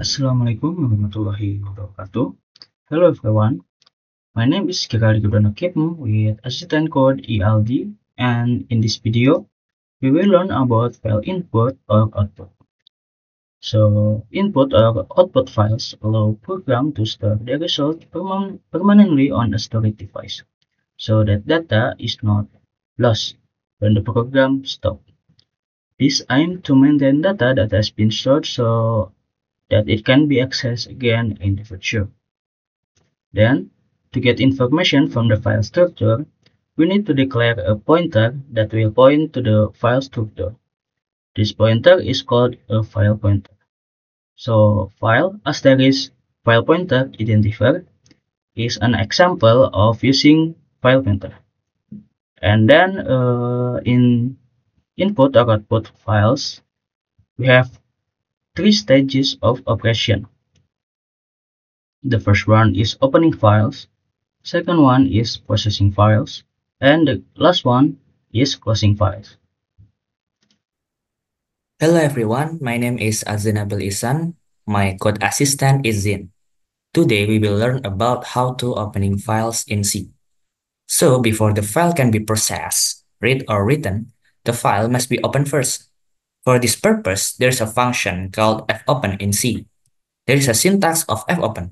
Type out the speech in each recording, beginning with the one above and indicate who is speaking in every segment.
Speaker 1: Assalamualaikum warahmatullahi wabarakatuh. Hello everyone, my name is Kekali Gudana Kipmu with assistant code ELD, and in this video we will learn about file input or output. So input or output files allow program to store the result permanently on a storage device so that data is not lost when the program stops. This aims to maintain data that has been stored so that it can be accessed again in the future. Then, to get information from the file structure, we need to declare a pointer that will point to the file structure. This pointer is called a file pointer. So, file asterisk file pointer identifier is an example of using file pointer. And then in input or output files, we have three stages of operation. The first one is opening files, second one is processing files, and the last one is closing files.
Speaker 2: Hello everyone, my name is Azenabil Isan. My code assistant is Zin. Today we will learn about how to opening files in C. So before the file can be processed, read or written, the file must be opened first. For this purpose, there's a function called fopen in C. There is a syntax of fopen.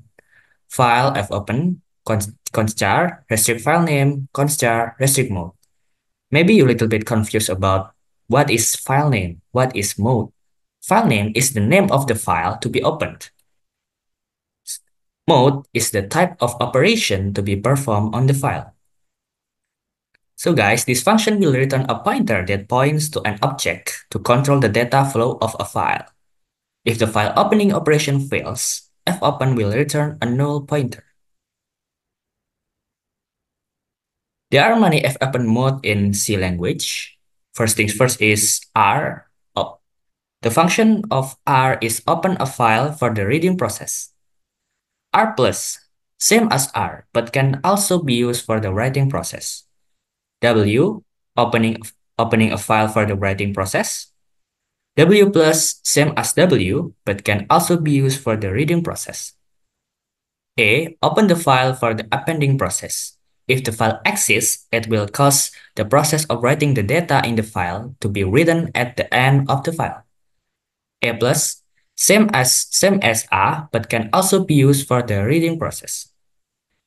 Speaker 2: File fopen, const char, restrict file name, const char, restrict mode. Maybe you're a little bit confused about what is file name, what is mode. File name is the name of the file to be opened. Mode is the type of operation to be performed on the file. So guys, this function will return a pointer that points to an object to control the data flow of a file. If the file opening operation fails, fopen will return a null pointer. There are many fopen mode in C language. First things first is R. The function of R is open a file for the reading process. R plus, same as R, but can also be used for the writing process. W, opening a file for the writing process. W plus, same as W, but can also be used for the reading process. A, open the file for the appending process. If the file exists, it will cause the process of writing the data in the file to be written at the end of the file. A plus, same as A, but can also be used for the reading process.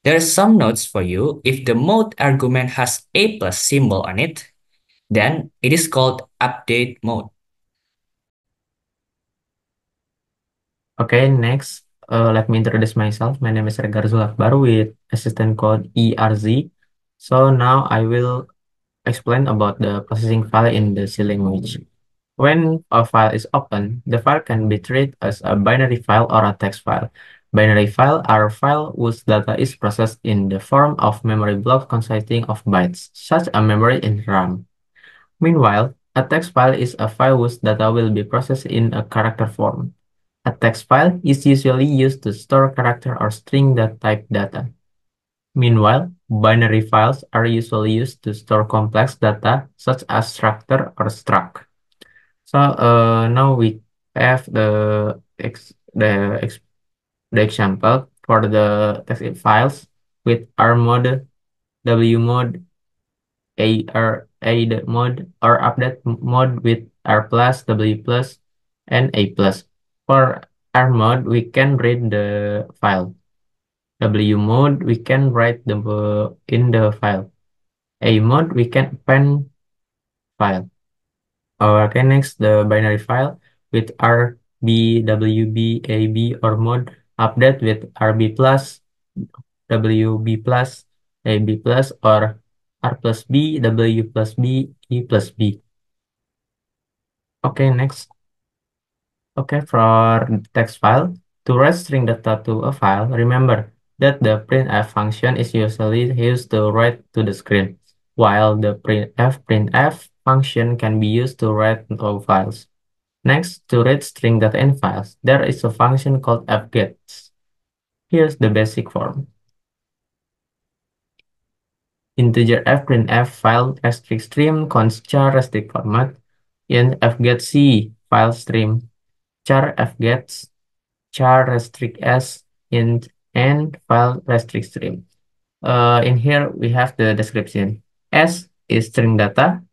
Speaker 2: There are some notes for you. If the mode argument has A plus symbol on it, then it is called update mode.
Speaker 3: Okay, next, let me introduce myself. My name is Regar Zulakbar with assistant code ERZ. So now I will explain about the processing file in the C language. When a file is open, the file can be treated as a binary file or a text file. Binary file are file whose data is processed in the form of memory blocks consisting of bytes, such as memory in RAM. Meanwhile, a text file is a file whose data will be processed in a character form. A text file is usually used to store character or string type data. Meanwhile, binary files are usually used to store complex data such as structure or struct. So now we have the example for the text files with R mode, W mode, A mode, or update mode with R plus, W plus, and A plus. For R mode, we can read the file. W mode, we can write in the file. A mode, we can append file. Okay, next, the binary file with RB, WB, AB, or mode update with RB plus, WB plus, AB plus, or R plus B, W plus B, E plus B. Okay, next. Okay, for text file, to write string data to a file, remember that the printf function is usually used to write to the screen, while the printf function can be used to write to files. Next, to read string data in files, there is a function called fgets. Here's the basic form. Integer fprintf file restrict stream const char restrict format in fget c file stream char fgets char restrict s int and file restrict stream. In here we have the description. S is string data,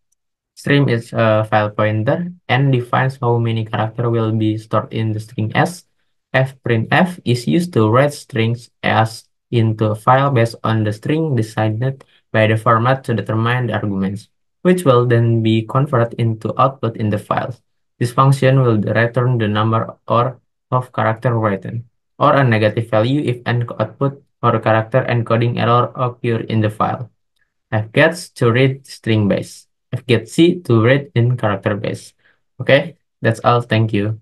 Speaker 3: stream is a file pointer, and defines how many characters will be stored in the string S. Fprintf is used to write strings S into a file based on the string decided by the format to determine the arguments, which will then be converted into output in the files. This function will return the number or of character written, or a negative value if an output or character encoding error occur in the file. Fgets to read string base. Fgetc to read in character base. Okay, that's all. Thank you.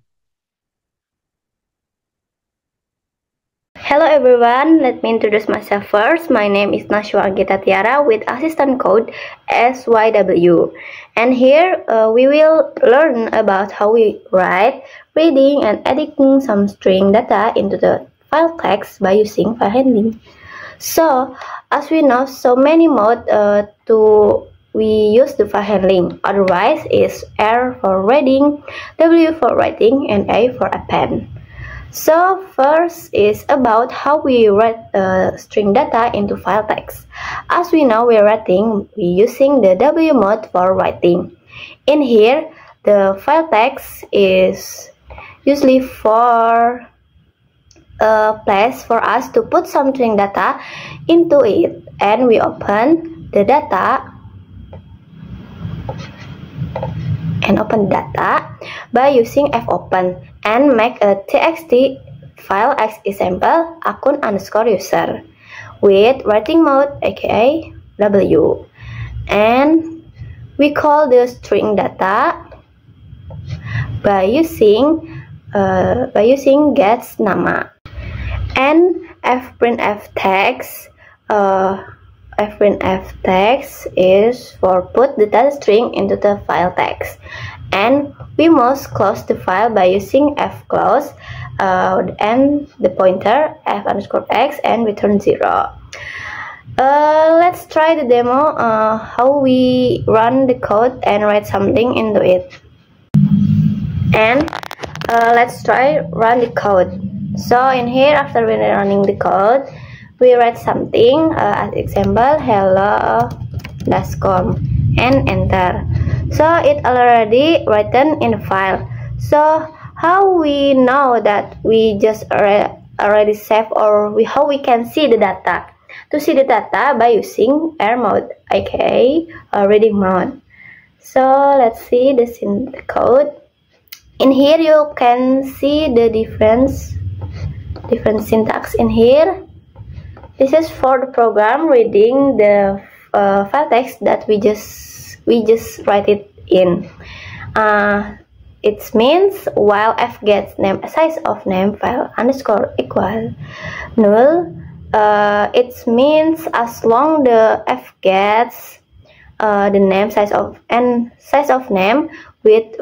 Speaker 4: Hello everyone, let me introduce myself first. My name is Nashwa Agita Tiara with assistant code SYW. And here we will learn about how we write, reading, and editing some string data into the file text by using file handling. So, as we know, so many modes we use the file handling. Otherwise, is R for reading, W for writing, and A for append. So first is about how we write string data into file text. As we know, we're using the W mode for writing. In here, the file text is usually for a place for us to put some string data into it, and we open the data by using fopen and make a txt file as example akun_user with writing mode aka W, and we call the string data by using gets nama, and fprintf text is for put the data string into the file text, and we must close the file by using fclose and the pointer f_x and return 0. Let's try the demo how we run the code and write something into it. And let's try run the code. So in here, after we're running the code, we write something as example hello.com and enter. So it already written in the file. So how we know that we just already saved, or how we can see the data? To see the data by using R mode aka reading mode. So let's see this in the code. In here you can see the different syntax in here. This is for the program reading the file text that we just write it in. It means while f gets name size of name file underscore equal null, it means as long the f gets the name size of name with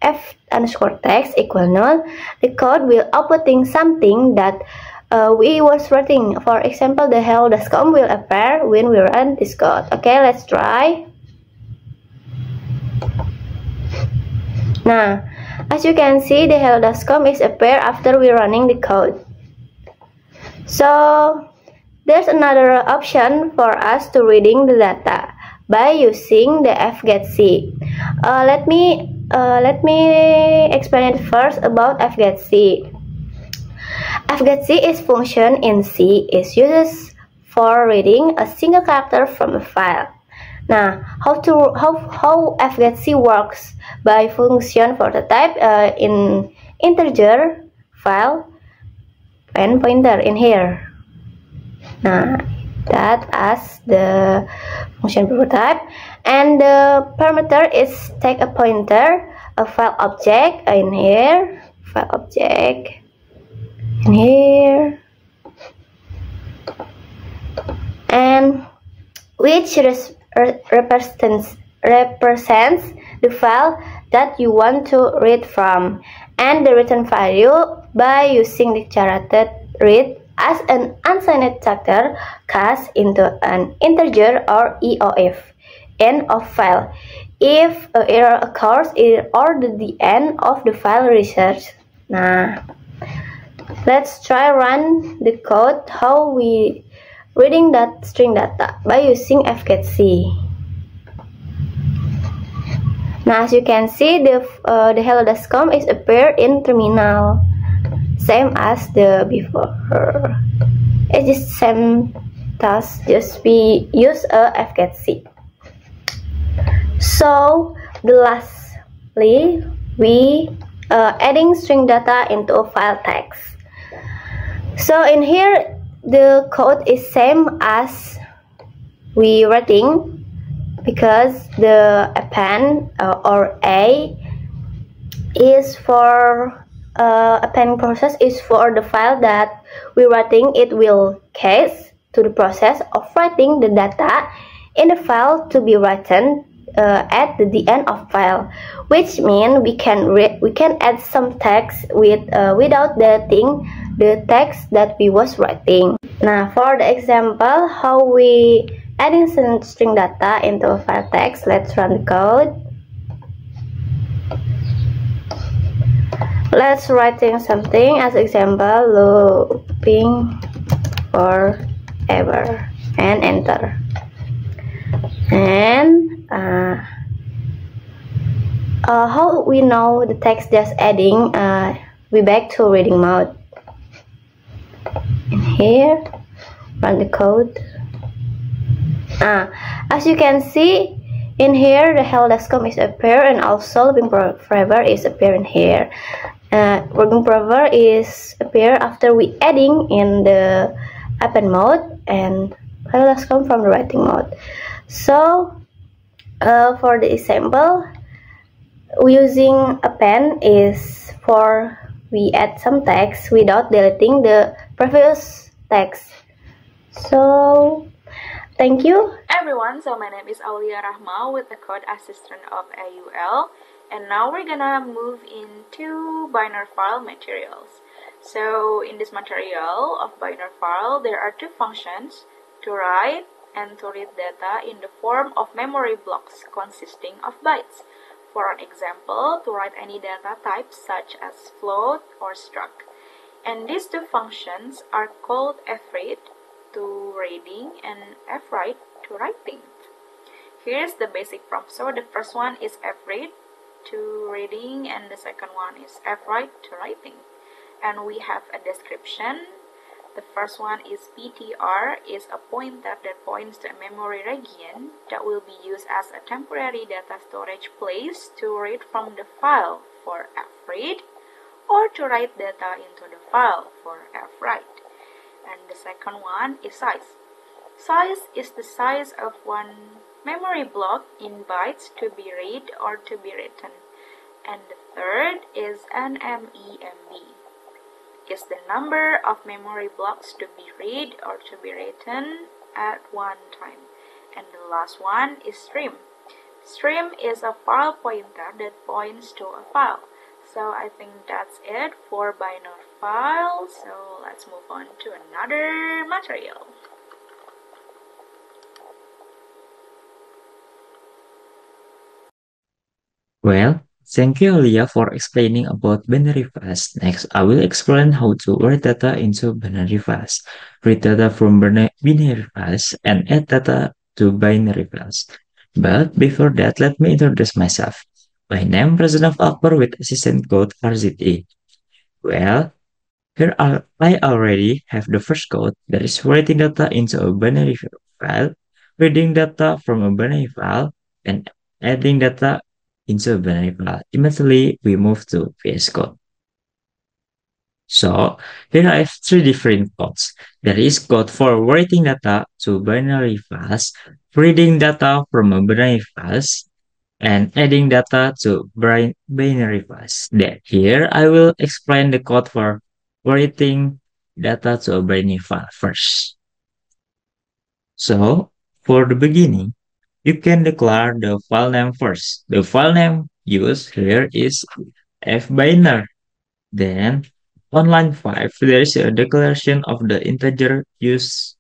Speaker 4: f underscore text equal null, the code will outputting something that we was writing. For example, the hello.com will appear when we run this code. Okay, let's try. Now, as you can see, the hello.com is appear after we running the code. So there's another option for us to reading the data by using the fgetc. Let me explain it first about fgetc. Fgetc is function in C is used for reading a single character from a file. Now, how fgetc works? By function for the type in integer file and pointer in here. Now, that as the function prototype, and the parameter is take a pointer, a file object in here, file object in here, and which represents the file that you want to read from, and the return value by using the character read as an unsigned character cast into an integer or EOF end of file if an error occurs or the end of the file research. Nah, Let's try run the code how we reading that string data by using fgetc. Now, as you can see, the hello.com is appear in terminal, same as the before. It's just same task, just we use a fgetc. So, lastly, we adding string data into a file text. So in here, the code is same as we writing, because the append or a is for append process is for the file that we writing. It will case to the process of writing the data in the file to be written at the end of file, which means we can add some text without the text that we was writing. Now, for the example how we adding some string data into a file text, let's run the code. Let's writing something as example looping forever and enter. And how we know the text just adding, we back to reading mode. In here, run the code. As you can see, in here the hello.com is appear, and also looping forever is appearing here. Looping forever is appear after we adding in the append mode, and hello.com from the writing mode. So for the example, using append is for we add some text without deleting the previous text. So thank you
Speaker 5: everyone, so my name is Aulia Rahma with the code assistant of AUL, and now we're gonna move into binary file materials. So in this material of binary file, there are two functions: to write and to read data in the form of memory blocks consisting of bytes. For an example, to write any data type such as float or struct. And these two functions are called fread to reading and fwrite to writing. Here's the basic prompt. So the first one is fread to reading and the second one is fwrite to writing. And we have a description. The first one is PTR, is a pointer that points to a memory region that will be used as a temporary data storage place to read from the file for fread, or to write data into the file for fwrite. And the second one is size. Size is the size of one memory block in bytes to be read or to be written. And the third is NMEMB. Is the number of memory blocks to be read or to be written at one time. And the last one is stream. Stream is a file pointer that points to a file. So I think that's it for binary file. So let's move on to another material.
Speaker 6: Well, thank you, Alia, for explaining about binary files. Next, I will explain how to write data into binary files, read data from binary files, and add data to binary files. But before that, let me introduce myself. My name is Razanov Akbar with assistant code RZA. Well, here I already have the first code, that is writing data into a binary file, reading data from a binary file, and adding data into a binary file. Immediately, we move to VS Code. So, here I have three different codes. There is code for writing data to binary files, reading data from a binary files, and adding data to binary files. Then here I will explain the code for writing data to a binary file first. So, for the beginning, you can declare the file name first. The file name used here is fbinar. Then, on line 5, there is a declaration of the integer used.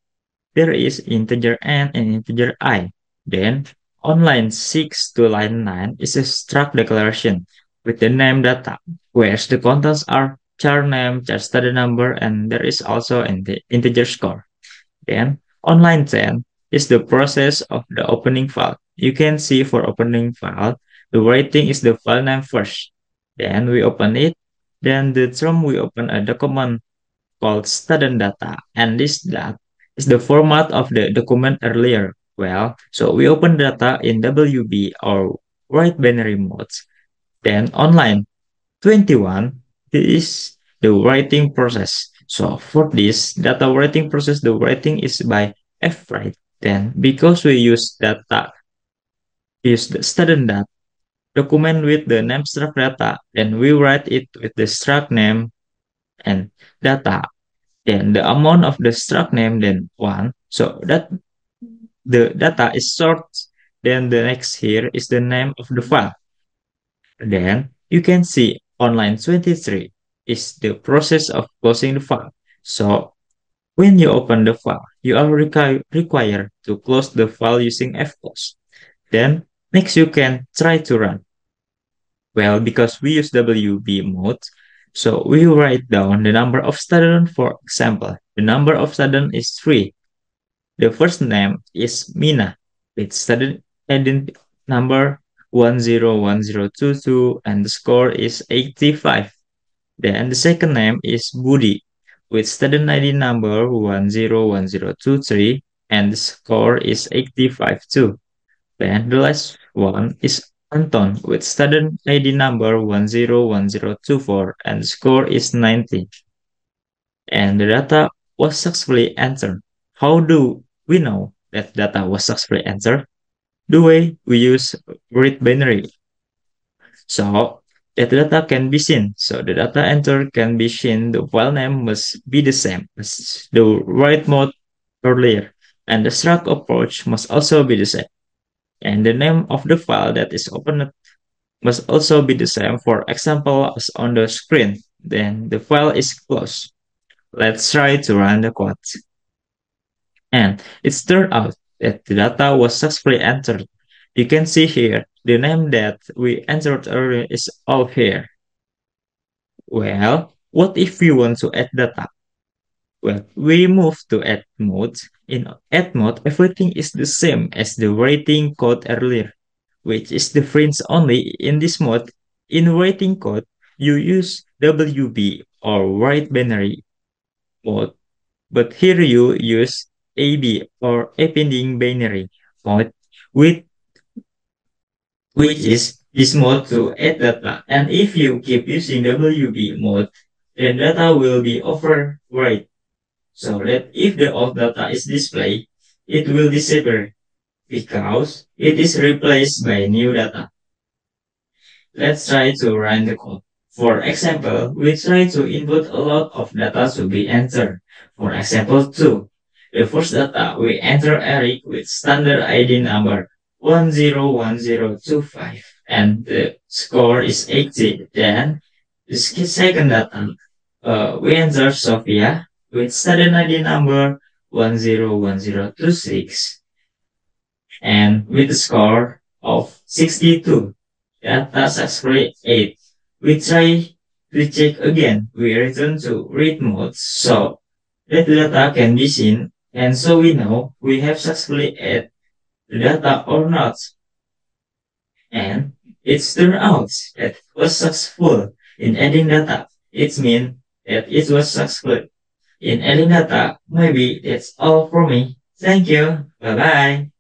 Speaker 6: There is integer n and integer I. Then, on line 6 to line 9 is a struct declaration with the name data, where the contents are char name, char study number, and there is also an integer score. Then on line 10 is the process of the opening file. You can see for opening file, the writing is the file name first. Then we open it. Then the term we open a document called student data, and this that is the format of the document earlier. Well, so we open data in WB or write binary modes. Then online 21 is the writing process. So for this data writing process, the writing is by fwrite. Then because we use data, use the student data document with the name struct data, then we write it with the struct name and data. Then the amount of the struct name then 1. So that the data is short. Then the next here is the name of the file. Then you can see on line 23 is the process of closing the file. So when you open the file, you are required to close the file using fclose. Then next you can try to run. Well, because we use WB mode, so we write down the number of students. For example, the number of students is 3. The first name is Mina with student identity number 101022 and the score is 85. Then the second name is Budi with student ID number 101023 and the score is 85 too. Then the last one is Anton with student ID number 101024 and the score is 90. And the data was successfully entered. How do we know that data was successfully entered? The way we use read binary. So that data can be seen. So the data entered can be seen. The file name must be the same as the write mode earlier. And the struct approach must also be the same. And the name of the file that is opened must also be the same. For example, as on the screen. Then the file is closed. Let's try to run the code. And it's turned out that the data was successfully entered. You can see here, the name that we entered earlier is all here. Well, what if we want to add data? Well, we move to add mode. In add mode, everything is the same as the writing code earlier, which is different only in this mode. In writing code, you use WB or write binary mode, but here you use AB or appending binary mode, which is this mode to add data. And if you keep using WB mode, then data will be overwrite. So that if the old data is displayed, it will disappear because it is replaced by new data. Let's try to run the code. For example, we try to input a lot of data to be entered. For example 2, the first data we enter Eric with standard ID number 101025 and the score is 80. Then the second data we enter Sophia with standard ID number 101026 and with a score of 62. Data successfully 8. We try to check again. We return to read mode so that the data can be seen and so we know we have successfully added the data or not. And it's turned out that it was successful in adding data. It means that it was successful in adding data. Maybe that's all for me. Thank you. Bye-bye.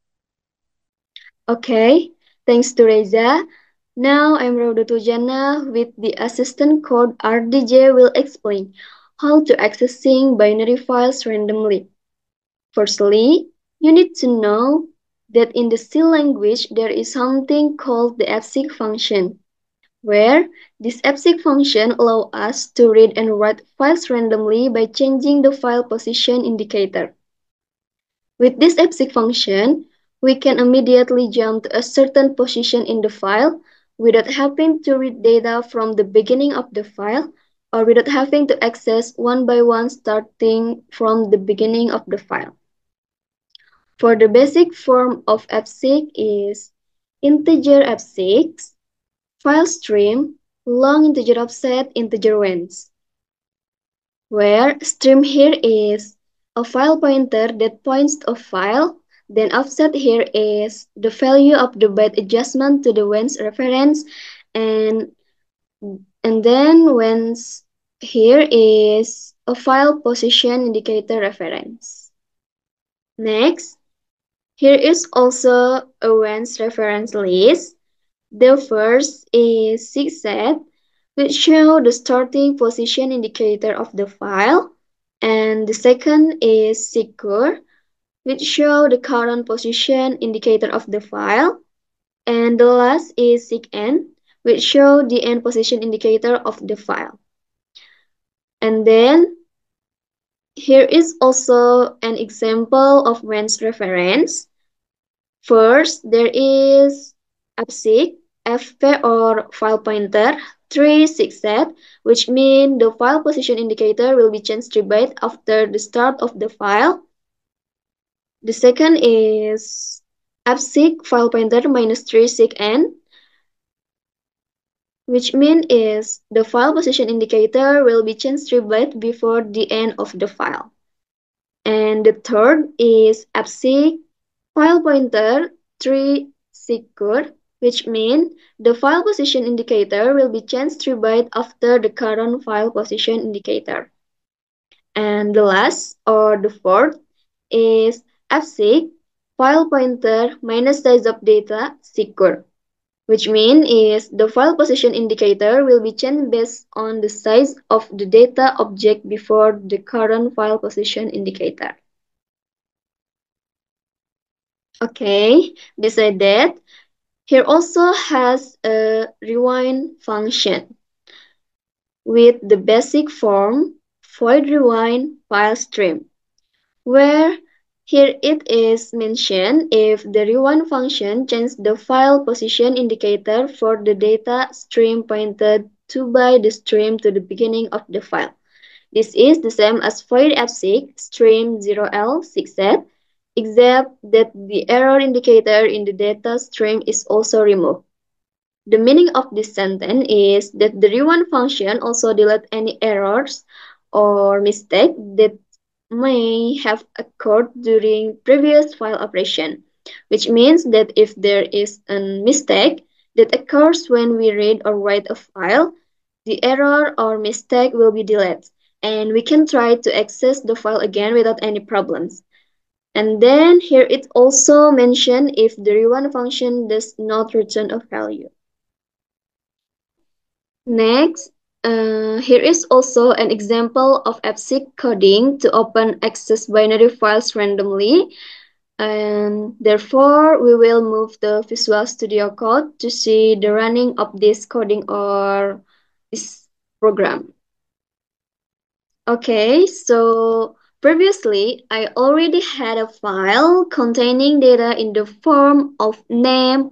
Speaker 7: Okay, thanks to Reza. Now I'm Rauda Tujana with the assistant code RDJ will explain how to accessing binary files randomly. Firstly, you need to know that in the C language there is something called the fseek function, where this fseek function allows us to read and write files randomly by changing the file position indicator. With this fseek function, we can immediately jump to a certain position in the file without having to read data from the beginning of the file or without having to access one by one starting from the beginning of the file. For the basic form of fseek is integer fseek, file stream, long integer offset, integer range. where stream here is a file pointer that points to a file, then offset here is the value of the byte adjustment to the whence reference, and then whence here is a file position indicator reference. Next, here is also a whence reference list. The first is SIGSET, which show the starting position indicator of the file, and the second is SIGCUR, which show the current position indicator of the file, and the last is SIGEND, which show the end position indicator of the file. And then here is also an example of whence reference. First, there is APSIC, FP or file pointer 367, which means the file position indicator will be changed 3 bytes after the start of the file. The second is APSIC file pointer -3 SIGEND, which means is the file position indicator will be changed 3 bytes before the end of the file. And the third is APSIC file pointer 3 SIGCUR, which means the file position indicator will be changed 3 bytes after the current file position indicator. And the last, or the fourth, is APSIC file pointer -size of data SIGCUR, which means is the file position indicator will be changed based on the size of the data object before the current file position indicator. Okay, beside that, here also has a rewind function with the basic form void rewind file stream, where here it is mentioned if the rewind function changes the file position indicator for the data stream pointed to by the stream to the beginning of the file. This is the same as void APSIC stream 0L6Z, except that the error indicator in the data stream is also removed. The meaning of this sentence is that the rewind function also deletes any errors or mistake that may have occurred during previous file operation, which means that if there is a mistake that occurs when we read or write a file, the error or mistake will be deleted, and we can try to access the file again without any problems. And then here it also mentioned if the rewind function does not return a value. Next, here is also an example of APSIC coding to open access binary files randomly. And therefore, we will move the Visual Studio Code to see the running of this coding or this program. Okay, so previously, I already had a file containing data in the form of name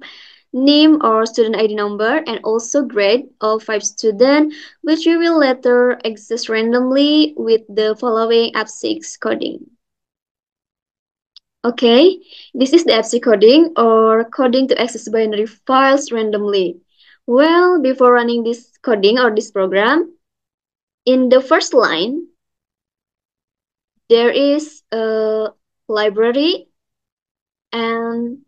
Speaker 7: or student ID number, and also grade of 5 students, which we will later access randomly with the following APSIC coding. Okay, this is the APSIC coding or coding to access binary files randomly. Well, before running this coding or this program, in the first line, there is a library, and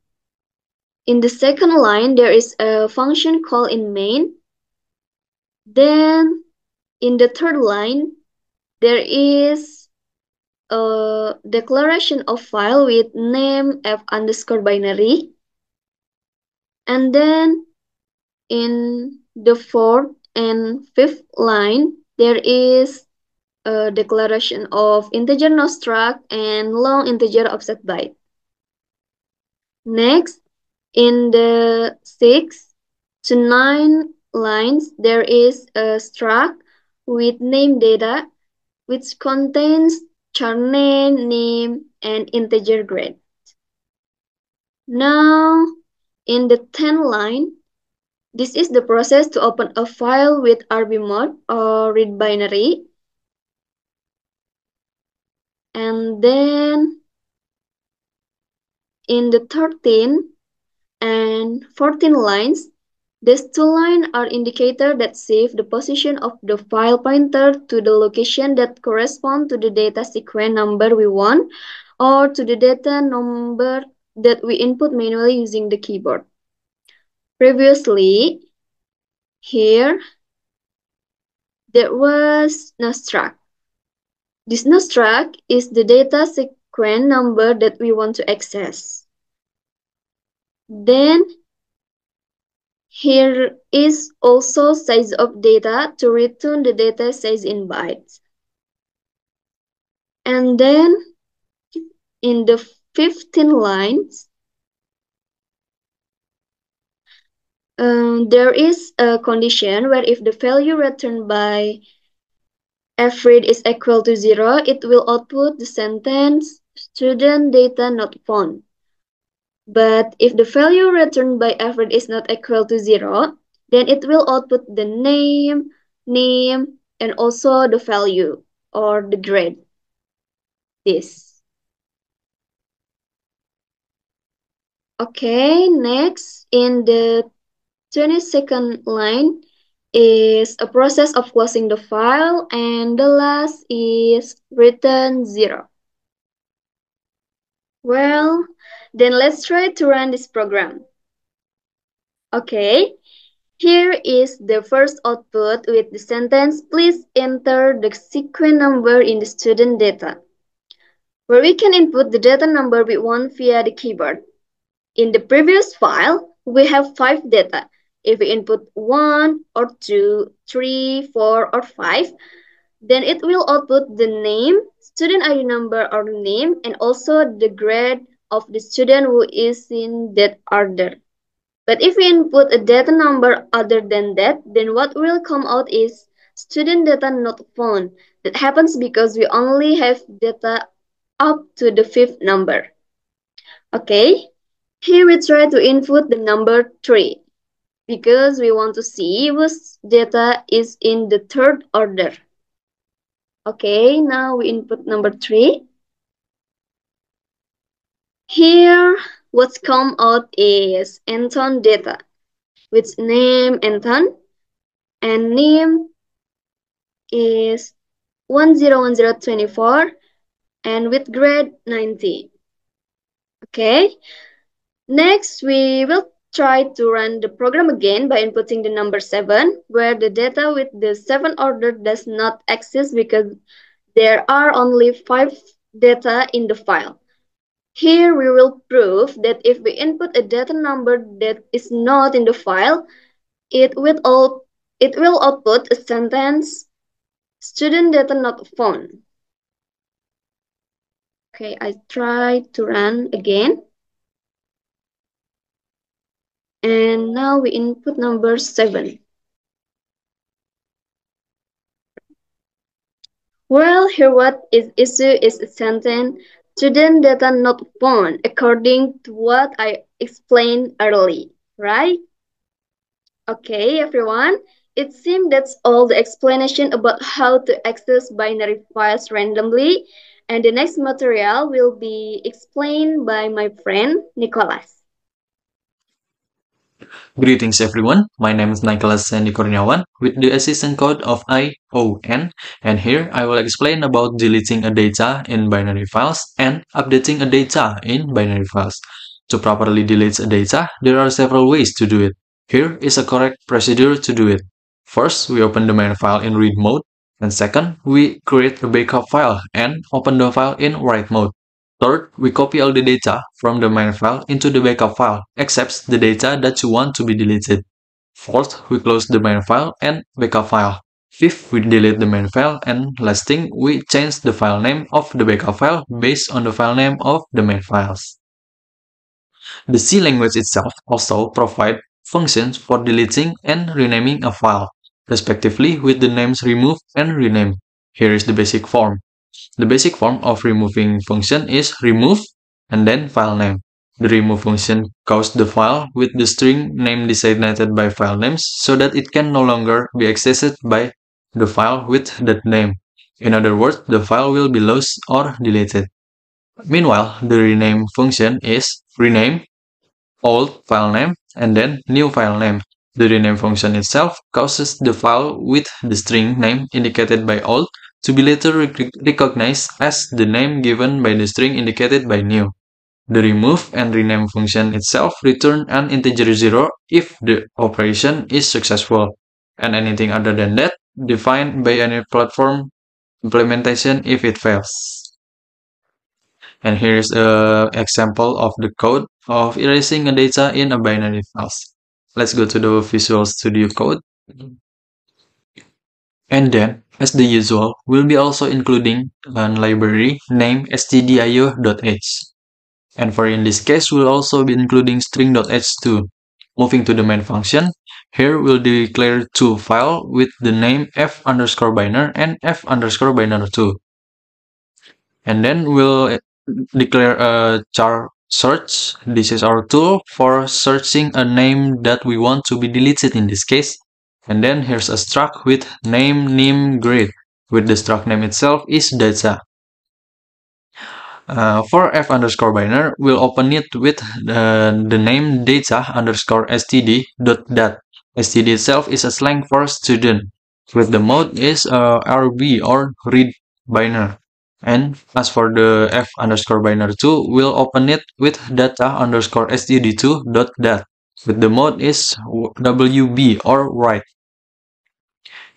Speaker 7: in the second line, there is a function called in main. Then in the third line, there is a declaration of file with name f_binary. And then in the fourth and fifth line, there is a declaration of integer no struct and long integer offset byte. Next, in the 6 to 9 lines, there is a struct with name data, which contains char name, and integer grade. Now, in the 10th line, this is the process to open a file with RB mode or read binary. And then in the 13 and 14 lines, These two lines are indicators that save the position of the file pointer to the location that correspond to the data sequence number we want or to the data number that we input manually using the keyboard. Previously, here, there was nostruct. This nostruct is the data sequence number that we want to access. Then, here is also size of data to return the data size in bytes. And then, in the 15 lines, there is a condition where if the value returned by fread is equal to 0, it will output the sentence student data not found. But if the value returned by fread is not equal to 0, then it will output the name, and also the value or the grade. This. Okay, next in the 22nd line is a process of closing the file, and the last is return 0. Well, then let's try to run this program. Okay, here is the first output with the sentence, please enter the sequence number in the student data, where we can input the data number we want via the keyboard. In the previous file, we have 5 data. If we input 1 or 2, 3, 4, or 5, then it will output the name, student ID number or name, and also the grade of the student who is in that order. But if we input a data number other than that, then what will come out is student data not found. That happens because we only have data up to the 5th number. Okay, here we try to input the number 3 because we want to see whose data is in the 3rd order. Okay, now we input number 3. Here, what's come out is Anton data, with name Anton, and name is 101024, and with grade 90. Okay, next we will try to run the program again by inputting the number 7, where the data with the 7th order does not exist because there are only 5 data in the file. Here we will prove that if we input a data number that is not in the file, it will output a sentence, student data not found. Okay, I try to run again. And now we input number 7. Well, here what is issue is a sentence, student data not found, according to what I explained earlier, right? Okay, everyone. It seems that's all the explanation about how to access binary files randomly, and the next material will be explained by my friend Nicholas.
Speaker 8: Greetings everyone, my name is Nicholas Sandy Kurniawan with the assistant code of ION, and here I will explain about deleting a data in binary files and updating a data in binary files. To properly delete a data, there are several ways to do it. Here is a correct procedure to do it. First, we open the main file in read mode, and second, we create a backup file and open the file in write mode. Third, we copy all the data from the main file into the backup file, except the data that you want to be deleted. Fourth, we close the main file and backup file. Fifth, we delete the main file, and last thing, we change the file name of the backup file based on the file name of the main files. The C language itself also provides functions for deleting and renaming a file, respectively with the names remove and rename. Here is the basic form. The basic form of removing function is remove and then file name. The remove function calls the file with the string name designated by file names so that it can no longer be accessed by the file with that name. In other words, the file will be lost or deleted. Meanwhile, the rename function is rename old file name and then new file name. The rename function itself causes the file with the string name indicated by old to be later recognized as the name given by the string indicated by new. The remove and rename function itself return an integer 0 if the operation is successful, and anything other than that defined by any platform implementation if it fails. And here is an example of the code of erasing a data in a binary files. Let's go to the Visual Studio Code. And then, as the usual, we'll be also including a library named stdio.h. And for in this case, we'll also be including string.h too. Moving to the main function, here we'll declare two files with the name f_biner and f_biner2. And then we'll declare a char search. This is our tool for searching a name that we want to be deleted in this case. And then here's a struct with name grade, with the struct name itself is data. For f_biner, we'll open it with the name data_std.dat. std itself is a slang for student, with the mode is RB or read biner. And as for the f_biner2, we'll open it with data_std2.dat, with the mode is WB or write.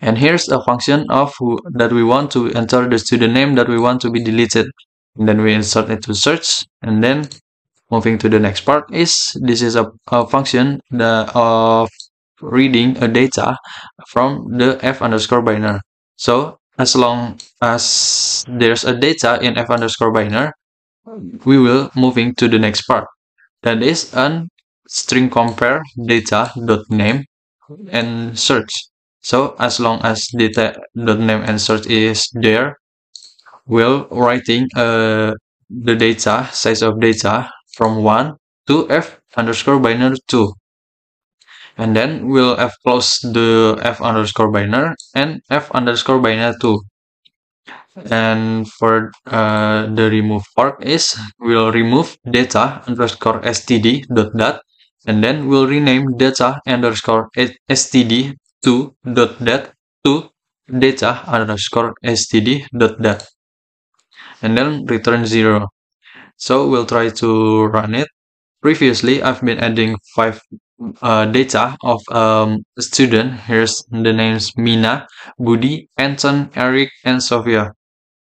Speaker 8: And here's a function of that we want to enter the student name that we want to be deleted. And then we insert it to search, and then moving to the next part is this is a function of reading a data from the f_biner. So as long as there's a data in f_biner, we will moving to the next part. That is an string compare data.name and search. So as long as data.name and search is there, we'll writing the data size of data from 1 to f_biner2. And then we'll close the f_biner and f_biner2. And for the remove part is we'll remove data_std.dat, and then we'll rename data_std2.dat to data_std.dat, and then return 0. So we'll try to run it. Previously, I've been adding 5 data of a student. Here's the names Mina, Budi, Anton, Eric, and Sofia.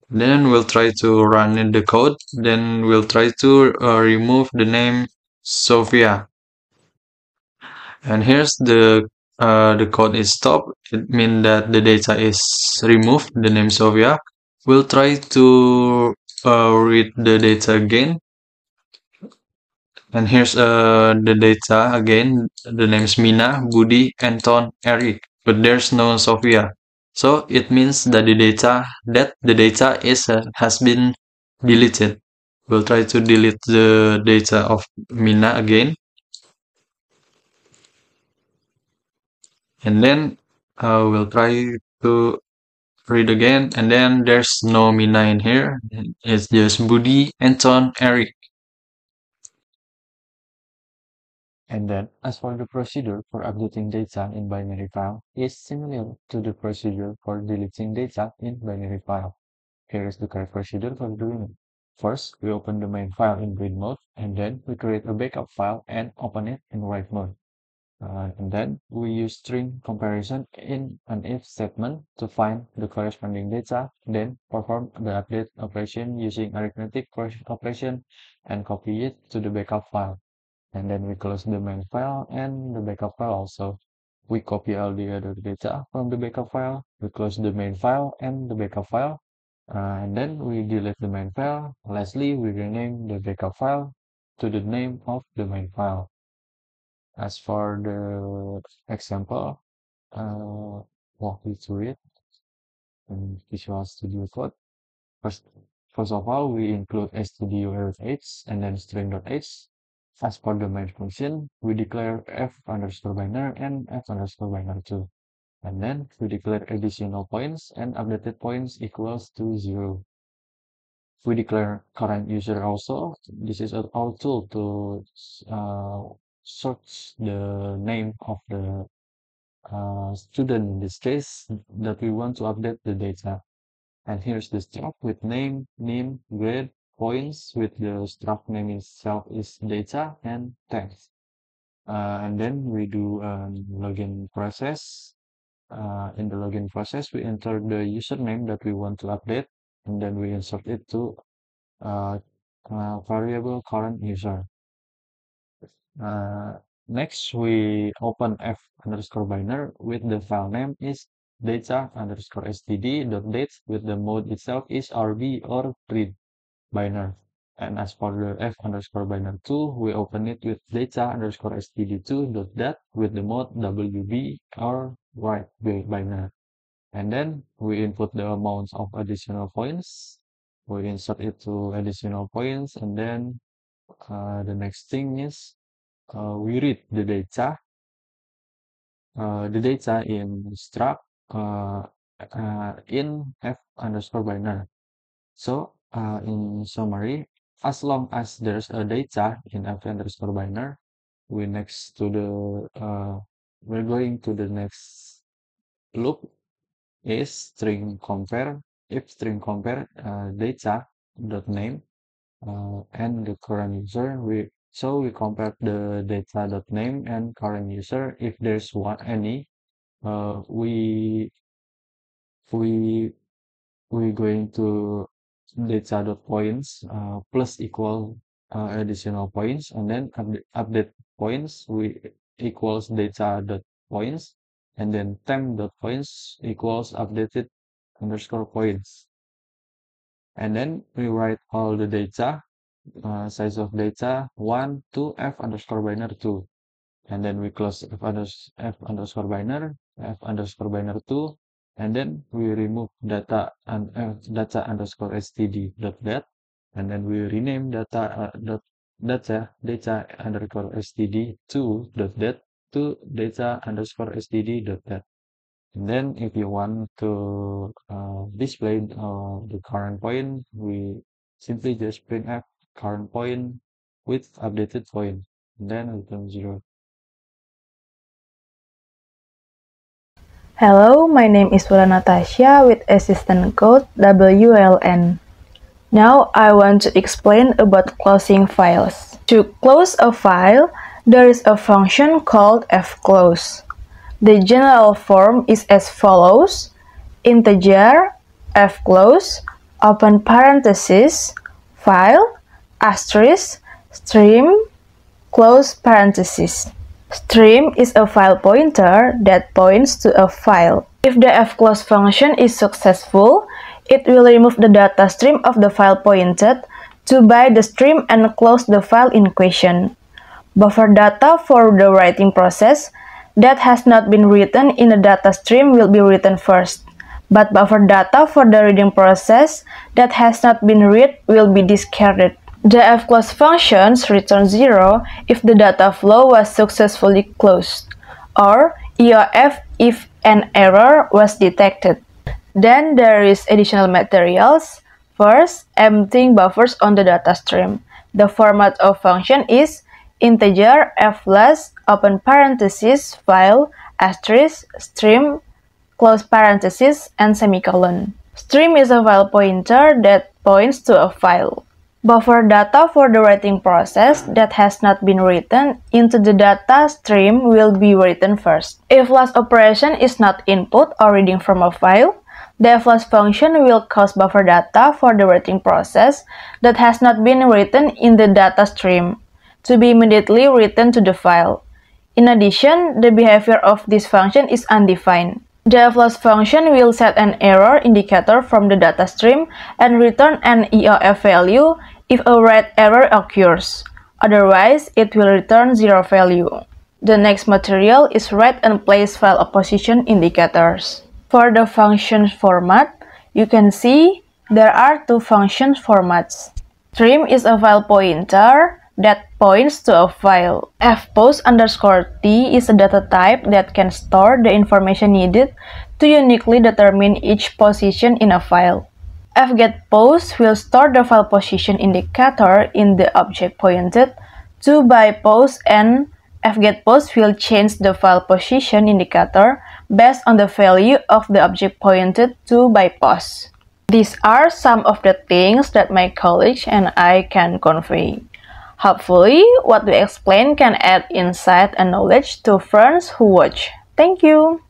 Speaker 8: Then we'll try to run in the code. Then we'll try to remove the name Sofia. And here's the code is stopped. It means that the data is removed, the name Sofia. We'll try to read the data again. And here's the data again. The names Mina, Budi, Anton, Eric, but there's no Sofia. So it means that the data is has been deleted. We'll try to delete the data of Mina again. And then we'll try to read again, and then there's no Mina in here. It's just Budi, Anton, Eric. And then, as for the procedure for updating data in binary file is similar to the procedure for deleting data in binary file. Here is the correct procedure for doing it. First, we open the main file in read mode, and then we create a backup file and open it in write mode. And then we use string comparison in an if statement to find the corresponding data, then perform the update operation using arithmetic operation and copy it to the backup file. And then we close the main file and the backup file also. We copy all the other data from the backup file, we close the main file and the backup file, and then we delete the main file. Lastly, we rename the backup file to the name of the main file. As for the example, walk you through it in Visual Studio Code. First of all, we include stdio.h and then string.h. As for the main function, we declare f_biner and f_biner2. And then we declare additional points and updated points equals to 0. We declare current user also. This is our tool to search the name of the student in this case that we want to update the data. And here's the struct with name, grade, points with the struct name itself is data and text. And then we do login process. In the login process, we enter the username that we want to update, and then we insert it to variable current user. Next, we open f_binary with the file name is data_std.date with the mode itself is RB or read binary. And as for the f_binary2, we open it with data_std2.dat with the mode WB or write binary. And then we input the amounts of additional points. We insert it to additional points, and then the next thing is we read the data in struct in f_binary. So in summary, as long as there's a data in f_binary, we're going to the next loop is string compare. If string compare data.name and the current user, we compare the data.name and current user. If there's any, we going to data.points plus equal additional points, and then update points we equals data.points, and then temp.points equals updated underscore points. And then we write all the data, size of data 1 to f_binary 2. And then we close f_binary, f_binary2, and then we remove data_std.dat, and then we rename data_std2.dat to data_std.dat. And then if you want to display the current point, we simply just printf current point with updated point, and then return 0.
Speaker 5: Hello, my name is Wula Natasha with assistant code WLN. Now I want to explain about closing files. To close a file, there is a function called fclose. The general form is as follows: integer fclose open parenthesis file asterisk stream close parenthesis. Stream is a file pointer that points to a file. If the fclose function is successful, it will remove the data stream of the file pointed to by the stream and close the file in question. Buffer data for the writing process that has not been written in the data stream will be written first, but buffer data for the reading process that has not been read will be discarded. The fclose functions return 0 if the data flow was successfully closed, or EOF if an error was detected. Then there is additional materials. First, emptying buffers on the data stream. The format of function is integer f+ open parenthesis file asterisk stream close parenthesis and semicolon. Stream is a file pointer that points to a file. Buffer data for the writing process that has not been written into the data stream will be written first. If last operation is not input or reading from a file, the flash function will cause buffer data for the writing process that has not been written in the data stream to be immediately written to the file. In addition, the behavior of this function is undefined. The flash function will set an error indicator from the data stream and return an EOF value if a write error occurs. Otherwise, it will return 0 value. The next material is write and place file opposition indicators. For the function format, you can see there are two function formats. Stream is a file pointer that points to a file. fpost_t is a data type that can store the information needed to uniquely determine each position in a file. fgetPost will store the file position indicator in the object pointed to by post and fgetPost will change the file position indicator based on the value of the object pointed to by post. These are some of the things that my colleagues and I can convey. Hopefully, what we explain can add insight and knowledge to friends who watch. Thank you.